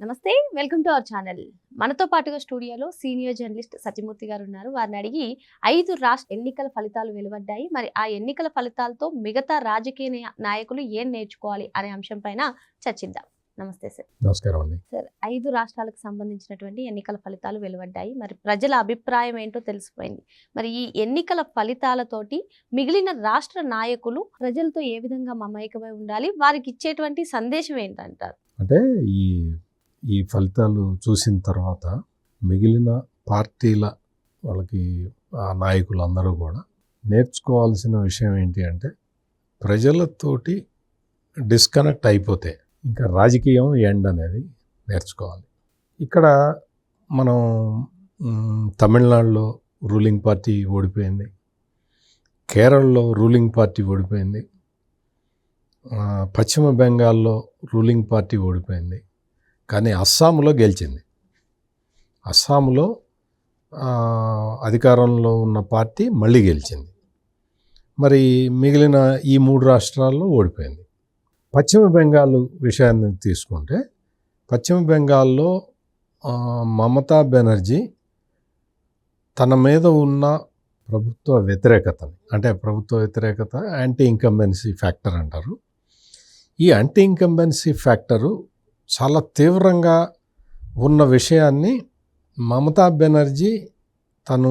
నమస్తే, welcome to our channel. మనతో పాటుగా స్టూడియోలో సీనియర్ జర్నలిస్ట్ సత్యమూర్తి గారు ఉన్నారు. వారిని అడిగి 5 రాష్ట్ర ఎన్నికల ఫలితాలు వెలువడ్డాయి. మరి ఆ ఎన్నికల ఫలితాలతో మిగతా రాజకీయ నాయకులు ఏం నేర్చుకోవాలి అనే అంశం పైన చర్చిద్దాం. నమస్తే సార్. నమస్కారం అండి. సార్, 5 రాష్ట్రాలకు సంబంధించినటువంటి ఎన్నికల ఫలితాలు వెలువడ్డాయి. మరి ప్రజల అభిప్రాయం ఏంటో తెలిసిపోయింది. మరి ఈ ఎన్నికల ఫలితాలతోటి మిగిలిన రాష్ట్ర నాయకులు ప్రజలతో ఏ విధంగా మమేకమై ఉండాలి, వారికి ఇచ్చేటువంటి సందేశం ఏంటంటారు? అంటే ఈ ఫలితాలు చూసిన తర్వాత మిగిలిన పార్టీల వాళ్ళకి ఆ నాయకులందరూ కూడా నేర్చుకోవాల్సిన విషయం ఏంటి అంటే, ప్రజలతోటి డిస్కనెక్ట్ అయిపోతే ఇంకా రాజకీయం ఎండ్ అనేది నేర్చుకోవాలి. ఇక్కడ మనం తమిళనాడులో రూలింగ్ పార్టీ ఓడిపోయింది, కేరళలో రూలింగ్ పార్టీ ఓడిపోయింది, పశ్చిమ బెంగాల్లో రూలింగ్ పార్టీ ఓడిపోయింది, కానీ అస్సాంలో గెలిచింది. అస్సాంలో అధికారంలో ఉన్న పార్టీ మళ్ళీ గెలిచింది. మరి మిగిలిన ఈ 3 రాష్ట్రాల్లో ఓడిపోయింది. పశ్చిమ బెంగాల్ విషయాన్ని తీసుకుంటే, పశ్చిమ బెంగాల్లో మమతా బెనర్జీ తన మీద ఉన్న ప్రభుత్వ వ్యతిరేకతని, అంటే ప్రభుత్వ వ్యతిరేకత యాంటీ ఇన్కంబెన్సీ ఫ్యాక్టర్ అంటారు. ఈ యాంటీ ఇన్కంబెన్సీ ఫ్యాక్టరు చాలా తీవ్రంగా ఉన్న విషయాన్ని మమతా బెనర్జీ తను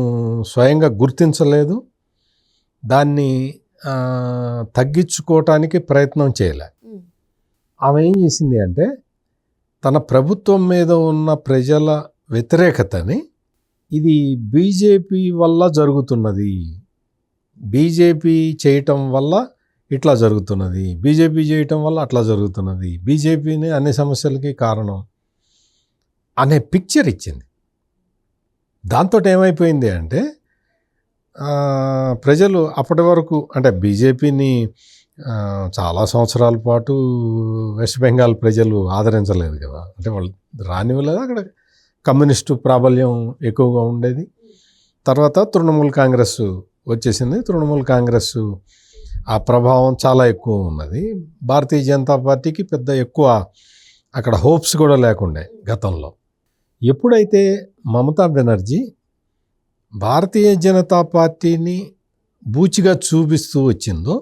స్వయంగా గుర్తించలేదు, దాన్ని తగ్గించుకోవటానికి ప్రయత్నం చేయలే. ఆమె ఏం చేసింది అంటే, తన ప్రభుత్వం మీద ఉన్న ప్రజల వ్యతిరేకతని ఇది బీజేపీ వల్ల జరుగుతున్నది, బీజేపీ చేయటం వల్ల ఇట్లా జరుగుతున్నది, బీజేపీ చేయటం వల్ల అట్లా జరుగుతున్నది, బీజేపీని అన్ని సమస్యలకి కారణం అనే పిక్చర్ ఇచ్చింది. దాంతో ఏమైపోయింది అంటే, ప్రజలు అప్పటి వరకు అంటే బీజేపీని చాలా సంవత్సరాల పాటు వెస్ట్ బెంగాల్ ప్రజలు ఆదరించలేదు కదా, అంటే వాళ్ళు రానివ్వలేదు. అక్కడ కమ్యూనిస్టు ప్రాబల్యం ఎక్కువగా ఉండేది. తర్వాత తృణమూల్ కాంగ్రెస్ వచ్చేసింది. తృణమూల్ కాంగ్రెస్ ఆ ప్రభావం చాలా ఎక్కువ ఉన్నది. భారతీయ జనతా పార్టీకి పెద్ద ఎక్కువ అక్కడ హోప్స్ కూడా లేకుండే గతంలో. ఎప్పుడైతే మమతా బెనర్జీ భారతీయ జనతా పార్టీని బూచిగా చూపిస్తూ వచ్చిందో,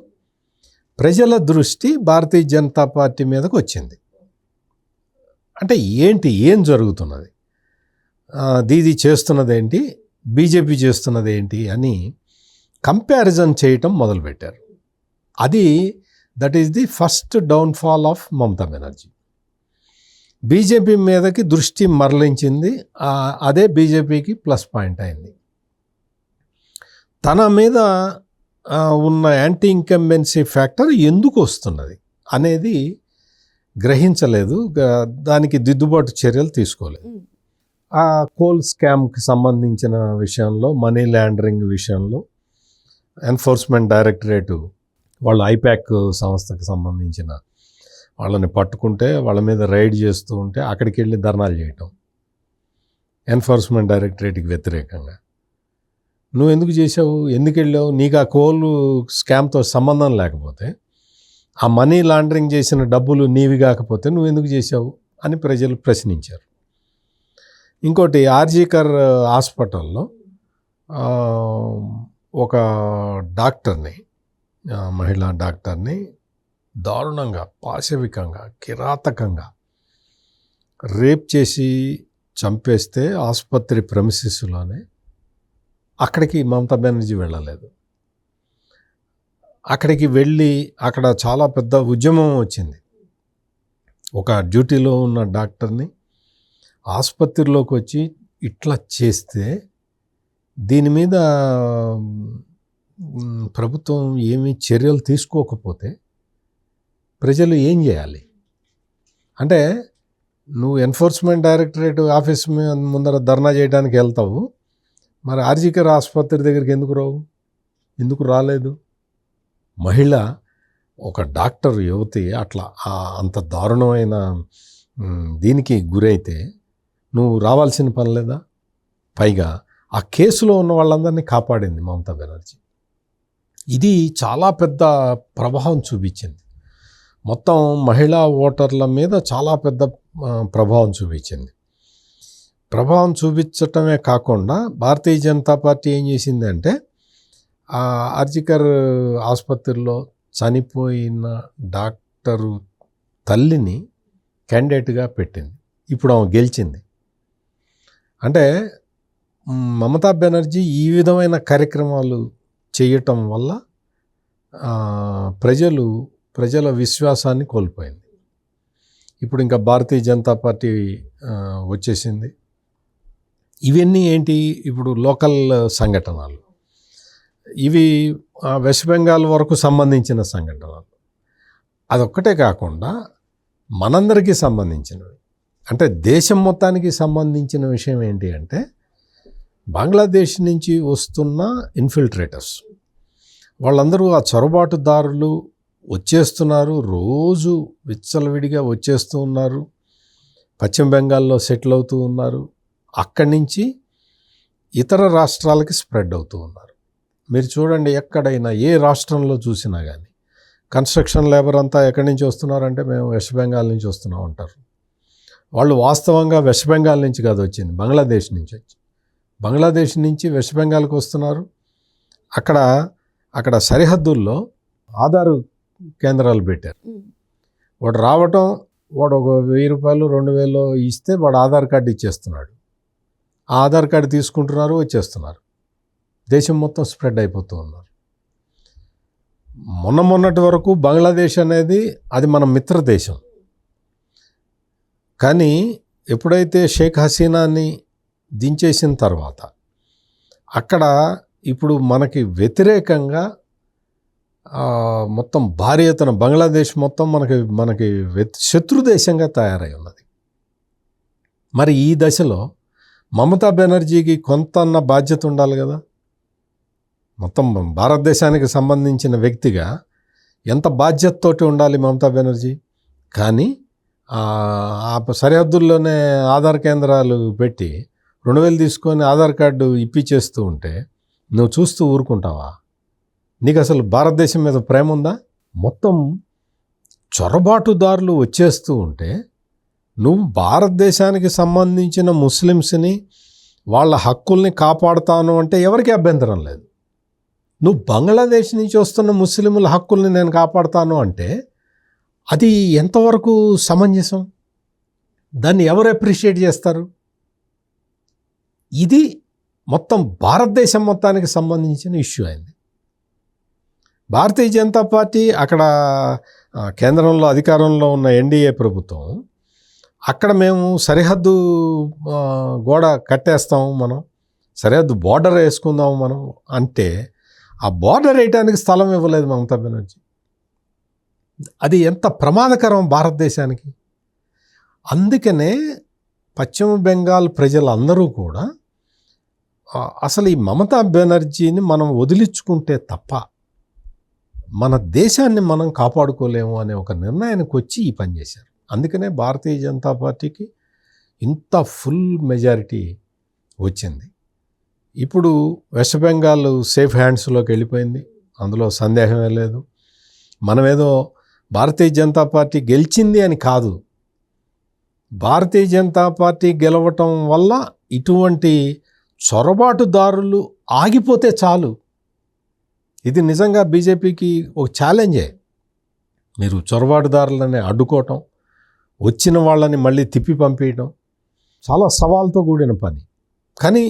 ప్రజల దృష్టి భారతీయ జనతా పార్టీ మీదకు వచ్చింది. అంటే ఏం జరుగుతున్నది, దీది చేస్తున్నది ఏంటి, బీజేపీ చేస్తున్నది ఏంటి అని కంపారిజన్ చేయటం మొదలుపెట్టారు. That is the first downfall of Mamata Banerjee. BJP మీదకి దృష్టి మరలించింది. అదే బీజేపీకి ప్లస్ పాయింట్ అయింది. తన మీద ఉన్న యాంటీ ఇన్కంబెన్సీ ఫ్యాక్టర్ ఎందుకు వస్తున్నది అనేది గ్రహించలేదు, దానికి దిద్దుబాటు చర్యలు తీసుకోలేదు. ఆ కోల్ స్కామ్కి సంబంధించిన విషయంలో, మనీ లాండరింగ్ విషయంలో ఎన్ఫోర్స్మెంట్ డైరెక్టరేటు వాళ్ళు ఐపాక్ సంస్థకు సంబంధించిన వాళ్ళని పట్టుకుంటే వాళ్ళ మీద రైడ్ చేస్తూ ఉంటే అక్కడికి వెళ్ళి ధర్నాలు చేయటం, ఎన్ఫోర్స్మెంట్ డైరెక్టరేట్కి వ్యతిరేకంగా. నువ్వు ఎందుకు చేసావు, ఎందుకు వెళ్ళావు, నీకు ఆ కోల్ స్కామ్తో సంబంధం లేకపోతే, ఆ మనీ లాండరింగ్ చేసిన డబ్బులు నీవి కాకపోతే నువ్వు ఎందుకు చేసావు అని ప్రజలు ప్రశ్నించారు. ఇంకోటి, ఆర్జీకర్ హాస్పిటల్లో ఒక డాక్టర్ని, మహిళా డాక్టర్ని దారుణంగా, పాశవికంగా, కిరాతకంగా రేప్ చేసి చంపేస్తే ఆసుపత్రి ప్రెమిసెస్లోనే అక్కడికి మమతా బెనర్జీ వెళ్ళలేదు. అక్కడికి వెళ్ళి అక్కడ చాలా పెద్ద ఉద్యమం వచ్చింది. ఒక డ్యూటీలో ఉన్న డాక్టర్ని ఆసుపత్రిలోకి వచ్చి ఇట్లా చేస్తే దీని మీద ప్రభుత్వం ఏమీ చర్యలు తీసుకోకపోతే ప్రజలు ఏం చేయాలి? అంటే నువ్వు ఎన్ఫోర్స్మెంట్ డైరెక్టరేట్ ఆఫీస్ ముందర ధర్నా చేయడానికి వెళ్తావు, మరి ఆర్జీకర్ ఆసుపత్రి దగ్గరికి ఎందుకు రాలేదు? మహిళ, ఒక డాక్టర్ యువతి అట్లా అంత దారుణమైన దీనికి గురైతే నువ్వు రావాల్సిన పని లేదా? పైగా ఆ కేసులో ఉన్న వాళ్ళందరినీ కాపాడింది మమతా బెనర్జీ. ఇది చాలా పెద్ద ప్రభావం చూపించింది. మొత్తం మహిళా ఓటర్ల మీద చాలా పెద్ద ప్రభావం చూపించింది. ప్రభావం చూపించటమే కాకుండా భారతీయ జనతా పార్టీ ఏం చేసిందంటే ఆర్జికర్ ఆసుపత్రిలో చనిపోయిన డాక్టరు తల్లిని క్యాండిడేట్గా పెట్టింది. ఇప్పుడు ఆమె గెలిచింది. అంటే మమతా బెనర్జీ ఈ విధమైన కార్యక్రమాలు చేయటం వల్ల ప్రజల విశ్వాసాన్ని కోల్పోయింది. ఇప్పుడు ఇంకా భారతీయ జనతా పార్టీ వచ్చేసింది. ఇవన్నీ ఏంటి, ఇప్పుడు లోకల్ సంఘటనలు, ఇవి వెస్ట్ బెంగాల్ వరకు సంబంధించిన సంఘటనలు. అదొక్కటే కాకుండా మనందరికీ సంబంధించినవి, అంటే దేశం మొత్తానికి సంబంధించిన విషయం ఏంటి అంటే బంగ్లాదేశ్ నుంచి వస్తున్న ఇన్ఫిల్ట్రేటర్స్ వాళ్ళందరూ ఆ చొరబాటుదారులు వచ్చేస్తున్నారు, రోజు విచ్చలవిడిగా వచ్చేస్తూ ఉన్నారు, పశ్చిమ బెంగాల్లో సెటిల్ అవుతూ ఉన్నారు, అక్కడి నుంచి ఇతర రాష్ట్రాలకి స్ప్రెడ్ అవుతూ ఉన్నారు. మీరు చూడండి, ఎక్కడైనా ఏ రాష్ట్రంలో చూసినా కానీ కన్స్ట్రక్షన్ లేబర్ అంతా ఎక్కడి నుంచి వస్తున్నారంటే మేము వెస్ట్ బెంగాల్ నుంచి వస్తున్నాం అంటారు. వాళ్ళు వాస్తవంగా వెస్ట్ బెంగాల్ నుంచి కాదు వచ్చింది, బంగ్లాదేశ్ నుంచి వచ్చి, బంగ్లాదేశ్ నుంచి వెస్ట్ బెంగాల్కి వస్తున్నారు. అక్కడ సరిహద్దుల్లో ఆధార్ కేంద్రాలు పెట్టారు. వాడు రావటం, వాడు ఒక 1000 రూపాయలు 2000 ఇస్తే వాడు ఆధార్ కార్డు ఇచ్చేస్తున్నాడు. ఆ ఆధార్ కార్డు తీసుకుంటున్నారు, వచ్చేస్తున్నారు. దేశం మొత్తం స్ప్రెడ్ అయిపోతూ ఉన్నారు. మొన్నటి వరకు బంగ్లాదేశ్ అనేది అది మన మిత్ర దేశం. కానీ ఎప్పుడైతే షేక్ హసీనాని దించేసిన తర్వాత అక్కడ ఇప్పుడు మనకి వ్యతిరేకంగా మొత్తం భారీ ఎత్తున బంగ్లాదేశ్ మొత్తం మనకి శత్రు దేశంగా తయారై ఉన్నది. మరి ఈ దశలో మమతా బెనర్జీకి కొంత బాధ్యత ఉండాలి కదా. మొత్తం భారతదేశానికి సంబంధించిన వ్యక్తిగా ఎంత బాధ్యతతోటి ఉండాలి మమతా బెనర్జీ. కానీ ఆ సరిహద్దుల్లోనే ఆధార్ కేంద్రాలు పెట్టి 2000 తీసుకొని ఆధార్ కార్డు ఇప్పించేస్తూ ఉంటే నువ్వు చూస్తూ ఊరుకుంటావా? నీకు అసలు భారతదేశం మీద ప్రేమ ఉందా? మొత్తం చొరబాటుదారులు వచ్చేస్తూ ఉంటే నువ్వు భారతదేశానికి సంబంధించిన ముస్లిమ్స్ని వాళ్ళ హక్కుల్ని కాపాడుతాను అంటే ఎవరికి అభ్యంతరం లేదు. నువ్వు బంగ్లాదేశ్ నుంచి వస్తున్న ముస్లింల హక్కుల్ని నేను కాపాడుతాను అంటే అది ఎంతవరకు సమంజసం? దాన్ని ఎవరు అప్రిషియేట్ చేస్తారు? ఇది మొత్తం భారతదేశం మొత్తానికి సంబంధించిన ఇష్యూ అయింది. భారతీయ జనతా పార్టీ అక్కడ కేంద్రంలో అధికారంలో ఉన్న ఎన్డీఏ ప్రభుత్వం, అక్కడ మేము సరిహద్దు గోడ కట్టేస్తాము, మనం సరిహద్దు బోర్డర్ వేసుకుందాము మనం అంటే ఆ బోర్డర్ వేయడానికి స్థలం ఇవ్వలేదు మమతా బెనర్జీ. అది ఎంత ప్రమాదకరం భారతదేశానికి. అందుకనే పశ్చిమ బెంగాల్ ప్రజలందరూ కూడా అసలు ఈ మమతా బెనర్జీని మనం వదిలించుకుంటే తప్ప మన దేశాన్ని మనం కాపాడుకోలేము అనే ఒక నిర్ణయానికి వచ్చి ఈ పని చేశారు. అందుకనే భారతీయ జనతా పార్టీకి ఇంత ఫుల్ మెజారిటీ వచ్చింది. ఇప్పుడు వెస్ట్ బెంగాల్ సేఫ్ హ్యాండ్స్లోకి వెళ్ళిపోయింది, అందులో సందేహమే లేదు. మనమేదో భారతీయ జనతా పార్టీ గెలిచింది అని కాదు, భారతీయ జనతా పార్టీ గెలవటం వల్ల ఇటువంటి చొరబాటుదారులు ఆగిపోతే చాలు. ఇది నిజంగా బీజేపీకి ఒక ఛాలెంజే. మీరు చొరబాటుదారులని అడ్డుకోవటం, వచ్చిన వాళ్ళని మళ్ళీ తిప్పి పంపించడం చాలా సవాల్తో కూడిన పని. కానీ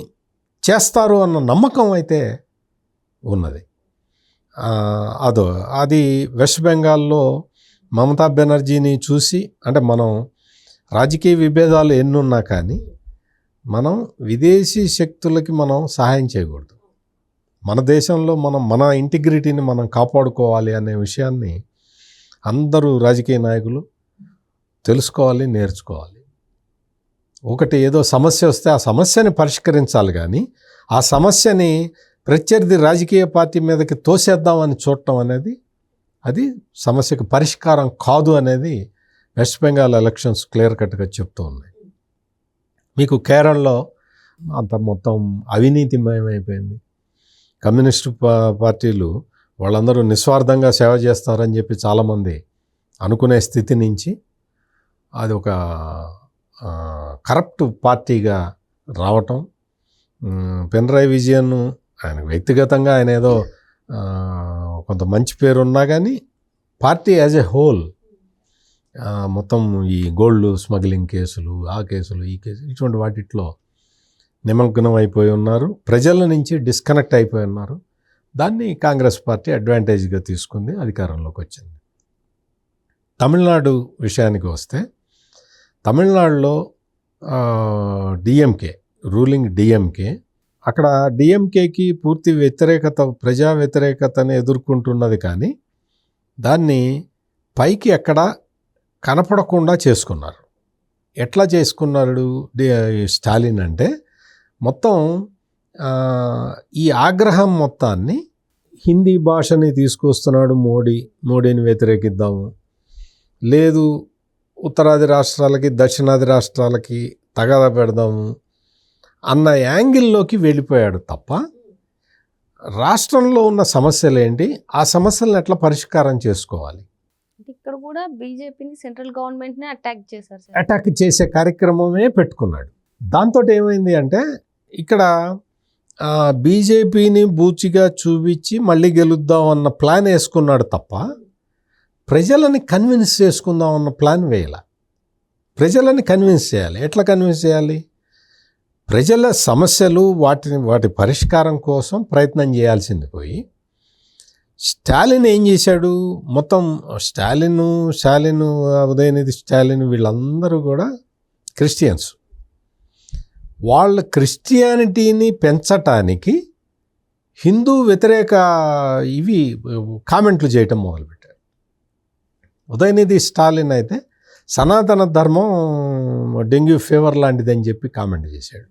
చేస్తారు అన్న నమ్మకం అయితే ఉన్నది. అది వెస్ట్ బెంగాల్లో మమతా బెనర్జీని చూసి, అంటే మనం రాజకీయ విభేదాలు ఎన్నున్నా కానీ మనం విదేశీ శక్తులకి మనం సహాయం చేయకూడదు. మన దేశంలో మన ఇంటిగ్రిటీని మనం కాపాడుకోవాలి అనే విషయాన్ని అందరూ రాజకీయ నాయకులు తెలుసుకోవాలి, నేర్చుకోవాలి. ఒకటి ఏదో సమస్య వస్తే ఆ సమస్యని పరిష్కరించాలి, కానీ ఆ సమస్యని ప్రత్యర్థి రాజకీయ పార్టీ మీదకి తోసేద్దామని చూడటం అనేది అది సమస్యకు పరిష్కారం కాదు అనేది వెస్ట్ బెంగాల్ ఎలక్షన్స్ క్లియర్ కట్గా చెప్తూ ఉన్నాయి. మీకు కేరళలో అంత మొత్తం అవినీతిమయమైపోయింది. కమ్యూనిస్టు పార్టీలు వాళ్ళందరూ నిస్వార్థంగా సేవ చేస్తారని చెప్పి చాలామంది అనుకునే స్థితి నుంచి అది ఒక కరప్ట్ పార్టీగా రావటం. పినరాయి విజయన్ ఆయన వ్యక్తిగతంగా ఆయన ఏదో కొంత మంచి పేరు ఉన్నా కానీ పార్టీ యాజ్ ఎ హోల్ మొత్తం ఈ గోల్డ్ స్మగ్లింగ్ కేసులు, ఆ కేసులు, ఈ కేసులు, ఇటువంటి వాటిట్లో నిమగ్నం అయిపోయి ఉన్నారు. ప్రజల నుంచి డిస్కనెక్ట్ అయిపోయి ఉన్నారు. దాన్ని కాంగ్రెస్ పార్టీ అడ్వాంటేజ్గా తీసుకుంది, అధికారంలోకి వచ్చింది. తమిళనాడు విషయానికి వస్తే తమిళనాడులో డిఎంకే, రూలింగ్ డిఎంకే, అక్కడ డిఎంకేకి పూర్తి వ్యతిరేకత, ప్రజా వ్యతిరేకతను ఎదుర్కొంటున్నది. కానీ దాన్ని పైకి ఎక్కడ కనపడకుండా చేసుకున్నారు. ఎట్లా చేసుకున్నాడు స్టాలిన్ అంటే, మొత్తం ఈ ఆగ్రహం మొత్తాన్ని హిందీ భాషని తీసుకొస్తున్నాడు. మోడీని వ్యతిరేకిద్దాము, లేదు ఉత్తరాది రాష్ట్రాలకి దక్షిణాది రాష్ట్రాలకి తగాదా పెడదాము అన్న యాంగిల్లోకి వెళ్ళిపోయాడు తప్ప రాష్ట్రంలో ఉన్న సమస్యలు ఏంటి, ఆ సమస్యలను ఎట్లా పరిష్కారం చేసుకోవాలి, ఇక్కడ కూడా బీజేపీని, సెంట్రల్ గవర్నమెంట్ని అటాక్ చేసే కార్యక్రమమే పెట్టుకున్నాడు. దాంతో ఏమైంది అంటే, ఇక్కడ బీజేపీని బూచిగా చూపించి మళ్ళీ గెలుద్దాం అన్న ప్లాన్ వేసుకున్నాడు తప్ప ప్రజలని కన్విన్స్ చేసుకుందాం అన్న ప్లాన్ వేయాల. ప్రజలని కన్విన్స్ చేయాలి. ఎట్లా కన్విన్స్ చేయాలి? ప్రజల సమస్యలు, వాటి పరిష్కారం కోసం ప్రయత్నం చేయాల్సింది పోయి స్టాలిన్ ఏం చేశాడు, మొత్తం స్టాలిన్ ఉదయనిధి స్టాలిన్ వీళ్ళందరూ కూడా క్రిస్టియన్స్. వాళ్ళ క్రిస్టియానిటీని పెంచటానికి హిందూ వ్యతిరేక ఇవి కామెంట్లు చేయటం మొదలుపెట్టారు. ఉదయనిధి స్టాలిన్ అయితే సనాతన ధర్మం డెంగ్యూ ఫీవర్ లాంటిదని చెప్పి కామెంట్ చేశాడు.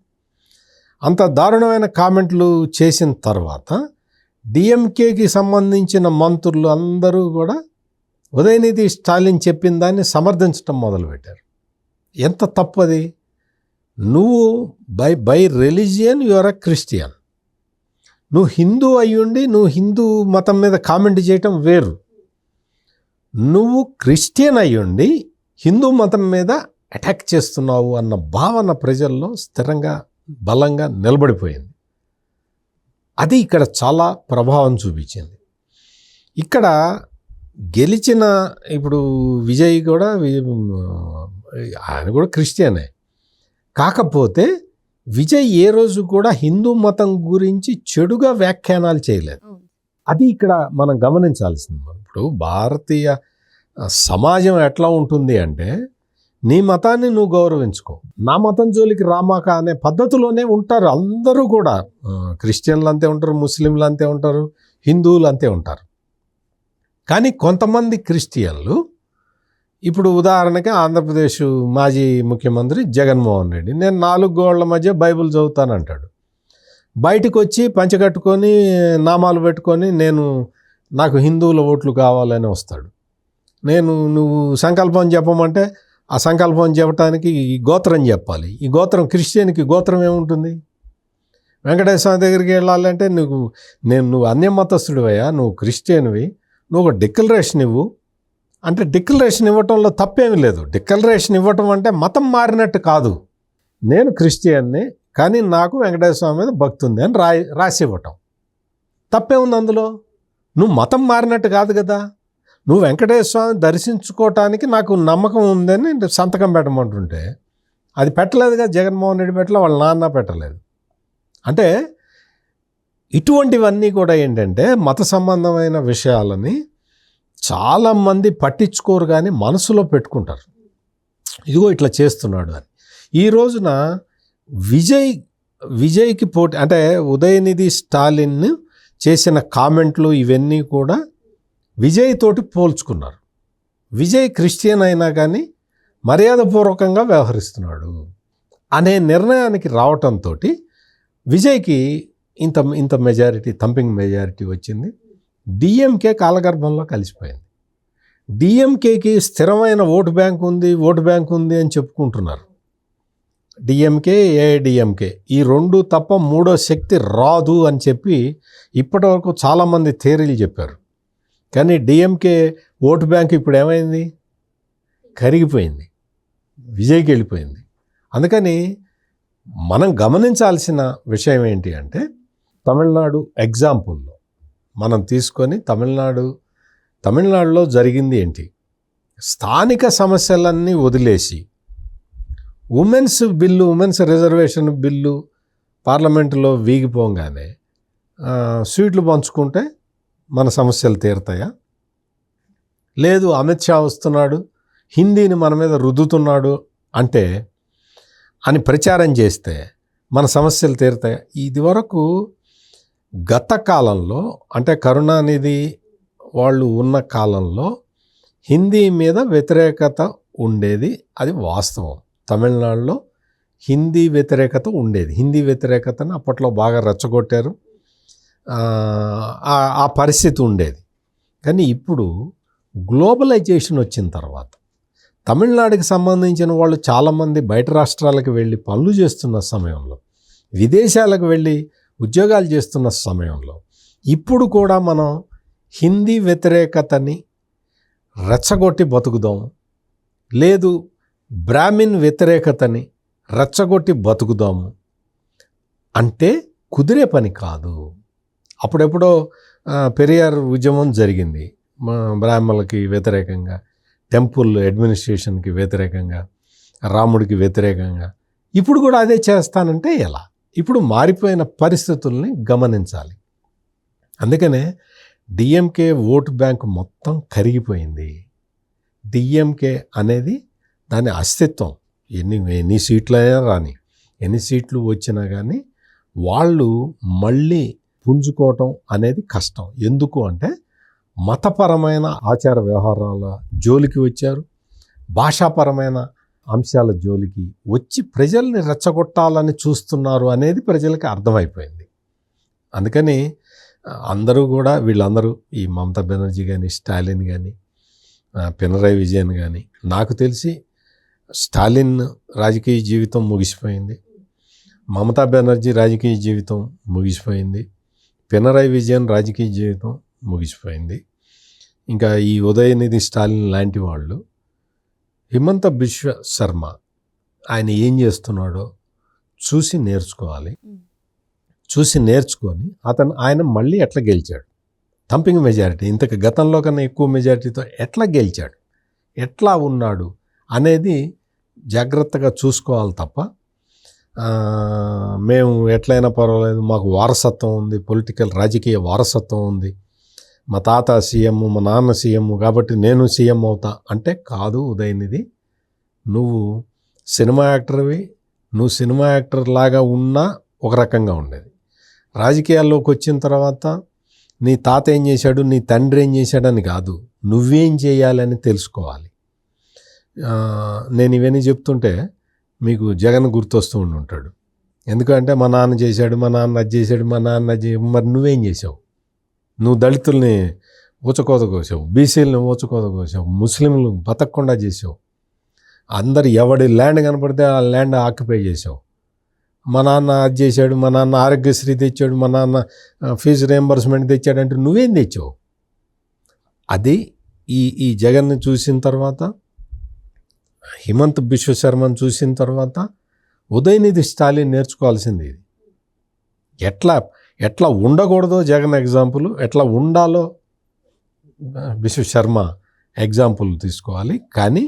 అంత దారుణమైన కామెంట్లు చేసిన తర్వాత డిఎంకేకి సంబంధించిన మంత్రులు అందరూ కూడా ఉదయనిధి స్టాలిన్ చెప్పిన దాన్ని సమర్థించడం మొదలుపెట్టారు. ఎంత తప్పది? నువ్వు by religion you are a Christian. నువ్వు హిందూ అయ్యుండి నువ్వు హిందూ మతం మీద కామెంట్ చేయటం వేరు. నువ్వు క్రిస్టియన్ అయ్యుండి హిందూ మతం మీద అటాక్ చేస్తున్నావు అన్న భావన ప్రజల్లో స్థిరంగా బలంగా నిలబడిపోయింది. అది ఇక్కడ చాలా ప్రభావం చూపించింది. ఇక్కడ గెలిచిన ఇప్పుడు విజయ్ కూడా, ఆయన కూడా క్రిస్టియనే. కాకపోతే విజయ్ ఏ రోజు కూడా హిందూ మతం గురించి చెడుగా వ్యాఖ్యానాలు చేయలేదు. అది ఇక్కడ మనం గమనించాల్సింది. ఇప్పుడు భారతీయ సమాజం ఎట్లా ఉంటుంది అంటే, నీ మతాన్ని నువ్వు గౌరవించుకో, నా మతం జోలికి రామాక అనే పద్ధతిలోనే ఉంటారు అందరూ కూడా. క్రిస్టియన్లు అంతే ఉంటారు, ముస్లింలు అంతే ఉంటారు, హిందువులు అంతే ఉంటారు. కానీ కొంతమంది క్రిస్టియన్లు, ఇప్పుడు ఉదాహరణకి ఆంధ్రప్రదేశ్ మాజీ ముఖ్యమంత్రి జగన్మోహన్ రెడ్డి, నేను 4 గోళ్ల మధ్య బైబిల్ చదువుతానంటాడు. బయటకు వచ్చి పంచకట్టుకొని నామాలు పెట్టుకొని నాకు హిందువుల ఓట్లు కావాలని వస్తాడు. నువ్వు సంకల్పం చెప్పమంటే ఆ సంకల్పం చెప్పడానికి ఈ గోత్రం చెప్పాలి. ఈ గోత్రం, క్రిస్టియన్కి గోత్రం ఏముంటుంది? వెంకటేశ్వర స్వామి దగ్గరికి వెళ్ళాలంటే నువ్వు అన్యమతస్థుడివయ్యా, నువ్వు క్రిస్టియన్వి, నువ్వు ఒక డిక్లరేషన్ ఇవ్వు అంటే, డిక్లరేషన్ ఇవ్వటంలో తప్పేమీ లేదు. డిక్లరేషన్ ఇవ్వటం అంటే మతం మారినట్టు కాదు. నేను క్రిస్టియన్ని కానీ నాకు వెంకటేశ్వర స్వామి మీద భక్తి ఉంది అని రాసి ఇవ్వటం తప్పేముంది అందులో? నువ్వు మతం మారినట్టు కాదు కదా. నువ్వు వెంకటేశ్వర స్వామిని దర్శించుకోవటానికి నాకు నమ్మకం ఉందని సంతకం పెట్టమంటుంటే అది పెట్టలేదుగా జగన్మోహన్ రెడ్డి, వాళ్ళ నాన్న పెట్టలేదు. అంటే ఇటువంటివన్నీ కూడా ఏంటంటే, మత సంబంధమైన విషయాలని చాలామంది పట్టించుకోరు కానీ మనసులో పెట్టుకుంటారు. ఇదిగో ఇట్లా చేస్తున్నాడు అని. ఈ రోజున విజయ్కి పోటీ అంటే ఉదయనిధి స్టాలిన్ చేసిన కామెంట్లు ఇవన్నీ కూడా విజయ్ తోటి పోల్చుకున్నారు. విజయ్ క్రిస్టియన్ అయినా కానీ మర్యాదపూర్వకంగా వ్యవహరిస్తున్నాడు అనే నిర్ణయానికి రావటంతో విజయ్కి ఇంత మెజారిటీ, థంపింగ్ మెజారిటీ వచ్చింది. డిఎంకే కాలగర్భంలో కలిసిపోయింది. డిఎంకేకి స్థిరమైన ఓటు బ్యాంక్ ఉంది అని చెప్పుకుంటున్నారు. డిఎంకే, ఏఐడిఎంకే ఈ 2 తప్ప 3వ శక్తి రాదు అని చెప్పి ఇప్పటివరకు చాలామంది థియరీలు చెప్పారు. కానీ డిఎంకే ఓటు బ్యాంక్ ఇప్పుడు ఏమైంది? కరిగిపోయింది. విజయ్కి వెళ్ళిపోయింది. అందుకని మనం గమనించాల్సిన విషయం ఏంటి అంటే, తమిళనాడు ఎగ్జాంపుల్లో మనం తీసుకొని తమిళనాడులో జరిగింది ఏంటి, స్థానిక సమస్యలన్నీ వదిలేసి ఉమెన్స్ రిజర్వేషన్ బిల్లు పార్లమెంటులో వీగిపోగానే స్వీట్లు పంచుకుంటే మన సమస్యలు తీరుతాయా? లేదు, అమిత్ షా వస్తున్నాడు, హిందీని మన మీద రుద్దుతున్నాడు అని ప్రచారం చేస్తే మన సమస్యలు తీరుతాయా? ఇదివరకు గత కాలంలో అంటే కరుణానిధి వాళ్ళు ఉన్న కాలంలో హిందీ మీద వ్యతిరేకత ఉండేది, అది వాస్తవం. తమిళనాడులో హిందీ వ్యతిరేకత ఉండేది. హిందీ వ్యతిరేకతను అప్పట్లో బాగా రెచ్చగొట్టారు, ఆ పరిస్థితి ఉండేది. కానీ ఇప్పుడు గ్లోబలైజేషన్ వచ్చిన తర్వాత తమిళనాడుకి సంబంధించిన వాళ్ళు చాలామంది బయట రాష్ట్రాలకు వెళ్ళి పనులు చేస్తున్న సమయంలో, విదేశాలకు వెళ్ళి ఉద్యోగాలు చేస్తున్న సమయంలో ఇప్పుడు కూడా మనం హిందీ వ్యతిరేకతని రెచ్చగొట్టి బతుకుదాం, లేదు బ్రాహ్మిన్ వ్యతిరేకతని రెచ్చగొట్టి బతుకుదాము అంటే కుదిరే పని కాదు. అప్పుడెప్పుడో పెరియార్ ఉద్యమం జరిగింది, బ్రాహ్మణులకి వ్యతిరేకంగా, టెంపుల్ అడ్మినిస్ట్రేషన్కి వ్యతిరేకంగా, రాముడికి వ్యతిరేకంగా. ఇప్పుడు కూడా అదే చేస్తానంటే ఎలా? ఇప్పుడు మారిపోయిన పరిస్థితుల్ని గమనించాలి. అందుకనే డిఎంకే ఓటు బ్యాంక్ మొత్తం కరిగిపోయింది. డిఎంకే అనేది దాని అస్తిత్వం ఎన్ని సీట్లైనా రాని, ఎన్ని సీట్లు వచ్చినా కానీ వాళ్ళు మళ్ళీ పుంజుకోవటం అనేది కష్టం. ఎందుకు అంటే మతపరమైన ఆచార వ్యవహారాల జోలికి వచ్చారు, భాషాపరమైన అంశాల జోలికి వచ్చి ప్రజల్ని రెచ్చగొట్టాలని చూస్తున్నారు అనేది ప్రజలకి అర్థమైపోయింది. అందుకని వీళ్ళందరూ ఈ మమతా బెనర్జీ కానీ, స్టాలిన్ కానీ, పినరయి విజయన్ కానీ, నాకు తెలిసి స్టాలిన్ రాజకీయ జీవితం ముగిసిపోయింది, మమతా బెనర్జీ రాజకీయ జీవితం ముగిసిపోయింది, పినరయి విజయన్ రాజకీయ జీవితం ముగిసిపోయింది. ఇంకా ఈ ఉదయనిధి స్టాలిన్ లాంటి వాళ్ళు, హిమంత బిశ్వ శర్మ ఆయన ఏం చేస్తున్నాడో చూసి నేర్చుకోవాలి. చూసి నేర్చుకొని ఆయన మళ్ళీ ఎట్లా గెలిచాడు, థంపింగ్ మెజారిటీ, ఇంతకు గతంలో కన్నా ఎక్కువ మెజారిటీతో ఎట్లా గెలిచాడు, ఎట్లా ఉన్నాడు అనేది జాగ్రత్తగా చూసుకోవాలి తప్ప మేము ఎట్లయినా పర్వాలేదు, మాకు వారసత్వం ఉంది, రాజకీయ వారసత్వం ఉంది, మా తాత సీఎం, మా నాన్న సీఎం కాబట్టి నేను సీఎం అవుతా అంటే కాదు. ఉదయనిధి, నువ్వు సినిమా యాక్టర్వి, నువ్వు సినిమా యాక్టర్ లాగా ఉన్నా ఒక రకంగా ఉండేది. రాజకీయాల్లోకి వచ్చిన తర్వాత నీ తాత ఏం చేశాడు, నీ తండ్రి ఏం చేశాడని కాదు, నువ్వేం చేయాలని తెలుసుకోవాలి. నేను ఇవన్నీ చెప్తుంటే మీకు జగన్ గుర్తొస్తూ ఉంటాడు. ఎందుకంటే మా నాన్న చేశాడు, మా నాన్న అది చేశాడు, మా నాన్న మరి నువ్వేం చేసావు? నువ్వు దళితుల్ని ఊచకోత కోసావు, బీసీలని ఊచకోత కోసావు, ముస్లింలు బతకకుండా చేసావు, ఎవడి ల్యాండ్ కనపడితే ఆ ల్యాండ్ ఆక్యుపై చేసావు. మా నాన్న అది చేశాడు, మా నాన్న ఆరోగ్యశ్రీ తెచ్చాడు, మా నాన్న ఫీజు రియంబర్స్మెంట్ తెచ్చాడంటే నువ్వేం తెచ్చావు? అది ఈ జగన్ని చూసిన తర్వాత, హిమంత్ బిశ్వ శర్మను చూసిన తర్వాత ఉదయనిధి స్టాలిన్ నేర్చుకోవాల్సింది ఇది. ఎట్లా ఉండకూడదో జగన్ ఎగ్జాంపుల్, ఎట్లా ఉండాలో బిశ్వ శర్మ ఎగ్జాంపుల్ తీసుకోవాలి. కానీ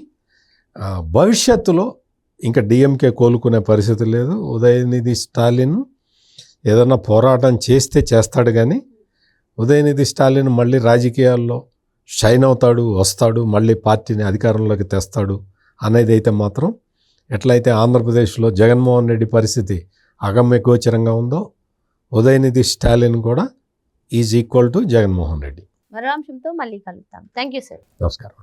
భవిష్యత్తులో ఇంకా డిఎంకే కోలుకునే పరిస్థితి లేదు. ఉదయనిధి స్టాలిన్ ఏదన్నా పోరాటం చేస్తాడు, కానీ ఉదయనిధి స్టాలిన్ మళ్ళీ రాజకీయాల్లో షైన్ అవుతాడు, వస్తాడు, మళ్ళీ పార్టీని అధికారంలోకి తెస్తాడు అనేది అయితే మాత్రం, ఎట్లయితే ఆంధ్రప్రదేశ్లో జగన్మోహన్ రెడ్డి పరిస్థితి అగమ్య గోచరంగా ఉందో, ఉదయనిధి స్టాలిన్ కూడా is equal to Jaganmohan Reddy. మరో అంశంతో మళ్ళీ కలుద్దాం. Thank you sir. నమస్కారం.